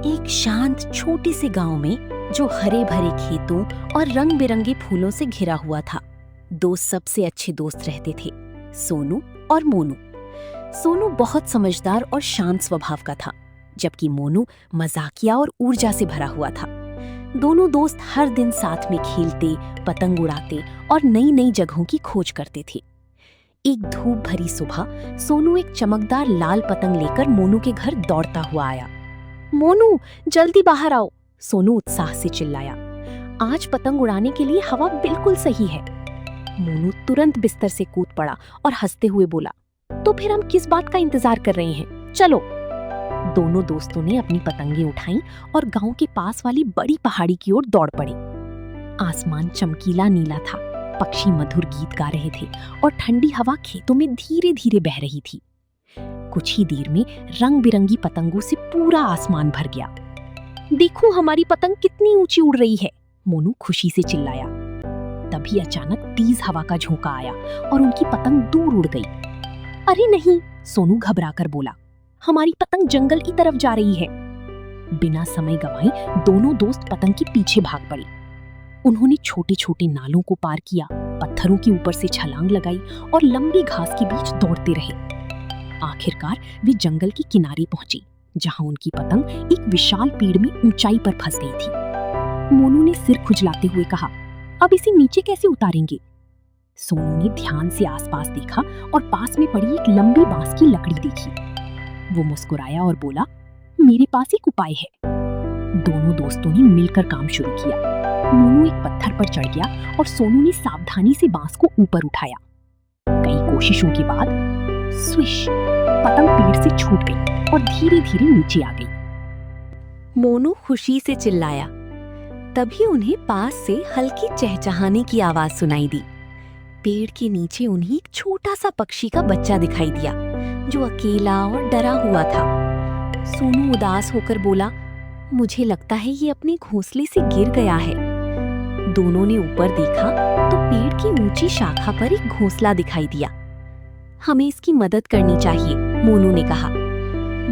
एक शांत छोटे से गांव में, जो हरे भरे खेतों और रंग बिरंगे फूलों से घिरा हुआ था, दो सबसे अच्छे दोस्त रहते थे, सोनू और मोनू। सोनू बहुत समझदार और शांत स्वभाव का था, जबकि मोनू मजाकिया और ऊर्जा से भरा हुआ था। दोनों दोस्त हर दिन साथ में खेलते, पतंग उड़ाते और नई नई जगहों की खोज करते थे। एक धूप भरी सुबह सोनू एक चमकदार लाल पतंग लेकर मोनू के घर दौड़ता हुआ आया। मोनू, जल्दी बाहर आओ, सोनू उत्साह से चिल्लाया। आज पतंग उड़ाने के लिए हवा बिल्कुल सही है। मोनू तुरंत बिस्तर से कूद पड़ा और हंसते हुए बोला, तो फिर हम किस बात का इंतजार कर रहे हैं, चलो। दोनों दोस्तों ने अपनी पतंगें उठाईं और गांव के पास वाली बड़ी पहाड़ी की ओर दौड़ पड़े। आसमान चमकीला नीला था, पक्षी मधुर गीत गा रहे थे और ठंडी हवा खेतों में धीरे धीरे बह रही थी। कुछ ही देर में रंग बिरंगी पतंगों से पूरा आसमान भर गया। देखो, हमारी पतंग कितनी ऊंची उड़ रही है, मोनू खुशी से चिल्लाया। तभी अचानक तेज हवा का झोंका आया और उनकी पतंग दूर उड़ गई। अरे नहीं, सोनू घबराकर बोला, हमारी पतंग जंगल की तरफ जा रही है। बिना समय गंवाए दोनों दोस्त पतंग के पीछे भाग पड़े। उन्होंने छोटे छोटे नालों को पार किया, पत्थरों के ऊपर से छलांग लगाई और लंबी घास के बीच दौड़ते रहे। आखिरकार वे जंगल के किनारे पहुंचे, जहां उनकी पतंग एक विशाल पेड़ में ऊंचाई पर फंस गई थी। मोनू ने सिर खुजलाते हुए कहा, अब इसे नीचे कैसे उतारेंगे? सोनू ने ध्यान से आसपास देखा और पास में पड़ी एक लंबी बांस की लकड़ी देखी। वो मुस्कुराया और बोला, मेरे पास एक उपाय है। दोनों दोस्तों ने मिलकर काम शुरू किया। मोनू एक पत्थर पर चढ़ गया और सोनू ने सावधानी से बांस को ऊपर उठाया। कई कोशिशों के बाद स्विश, पतंग पेड़ से छूट गई और धीरे धीरे नीचे आ गई। मोनू खुशी से चिल्लाया। तभी उन्हें पास से हल्की चहचहाने की आवाज सुनाई दी। पेड़ के नीचे उन्हें एक छोटा सा पक्षी का बच्चा दिखाई दिया, जो अकेला और डरा हुआ था। सोनू उदास होकर बोला, मुझे लगता है ये अपने घोंसले से गिर गया है। दोनों ने ऊपर देखा तो पेड़ की ऊंची शाखा पर एक घोंसला दिखाई दिया। हमें इसकी मदद करनी चाहिए, मोनू ने कहा।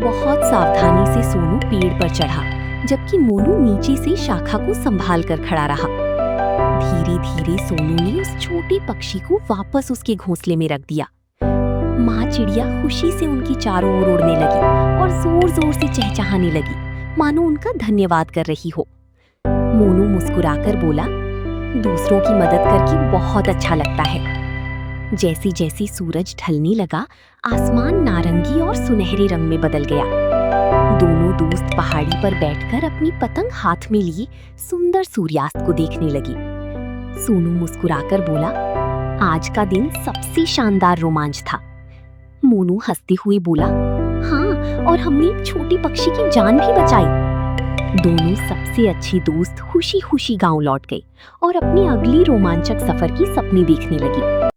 बहुत सावधानी से सोनू पेड़ पर चढ़ा, जबकि मोनू नीचे से शाखा को संभाल कर खड़ा रहा। धीरे धीरे सोनू ने उस छोटे पक्षी को वापस उसके घोंसले में रख दिया। माँ चिड़िया खुशी से उनकी चारों ओर उड़ने लगी और जोर जोर से चहचहाने लगी, मानो उनका धन्यवाद कर रही हो। मोनू मुस्कुराकर बोला, दूसरों की मदद करके बहुत अच्छा लगता है। जैसे जैसे सूरज ढलने लगा, आसमान नारंगी और सुनहरे रंग में बदल गया। दोनों दोस्त पहाड़ी पर बैठकर अपनी पतंग हाथ में लिए सुंदर सूर्यास्त को देखने लगी। सोनू मुस्कुराकर बोला, आज का दिन सबसे शानदार रोमांच था। मोनू हंसते हुए बोला, हाँ, और हमने एक छोटी पक्षी की जान भी बचाई। दोनों सबसे अच्छे दोस्त खुशी खुशी गांव लौट गए और अपनी अगली रोमांचक सफर की सपने देखने लगे।